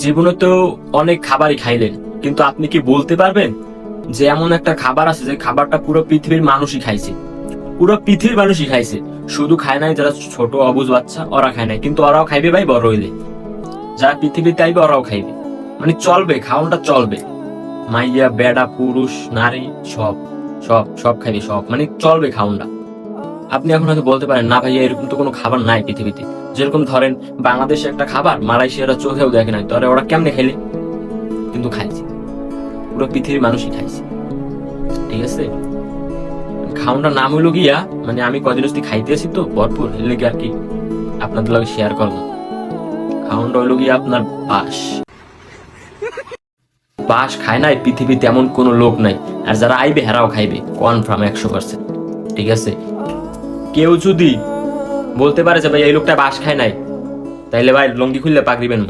জীবনে তো অনেক খাবারই খাইলেন, কিন্তু আপনি কি বলতে পারবেন যে এমন একটা খাবার আছে যে খাবারটা পুরো পৃথিবীর মানুষই খাইছে? পুরো পৃথিবীর মানুষই খাইছে, শুধু খায় নাই যারা ছোট অবুঝ বাচ্চা, ওরা খায় নাই, কিন্তু ওরাও খাইবে ভাই বড় হইলে। যারা পৃথিবীতে আইবে ওরাও খাইবে, মানে চলবে, খাওয়ানটা চলবে। মাইয়া বেড়া পুরুষ নারী সব সব সব খাইবে, সব মানে চলবে খাওয়ানটা। আপনি এখন হয়তো বলতে পারেন না ভাইয়া এরকম তো কোনো খাবার নাই পৃথিবীতে। যেরকম ধরেন বাংলাদেশে একটা খাবার মালয়েশিয়ারা চোখেও দেখে নাই, তো ওরা কেমনে খাইলে? কিন্তু খাইছে, পুরো পৃথিবীর মানুষই খাইছে। ঠিক আছে, খাওয়ানটার নাম হইলো গিয়া, মানে আমি কদিন হচ্ছে খাইতে আছি তো ভরপুর, এর লেগে আর কি আপনাদের লগে শেয়ার করবো। খাওয়ানটা হইলো গিয়া আপনার বাঁশ। বাঁশ খায় নাই পৃথিবীতে এমন কোন লোক নাই, আর যারা আইবে হেরাও খাইবে কনফার্ম 100%। ঠিক আছে, কেউ যদি বলতে পারে যে ভাই এই লোকটা বাঁশ খায় নাই, তাইলে ভাই লঙ্গি খুললে পাকড়িবেন।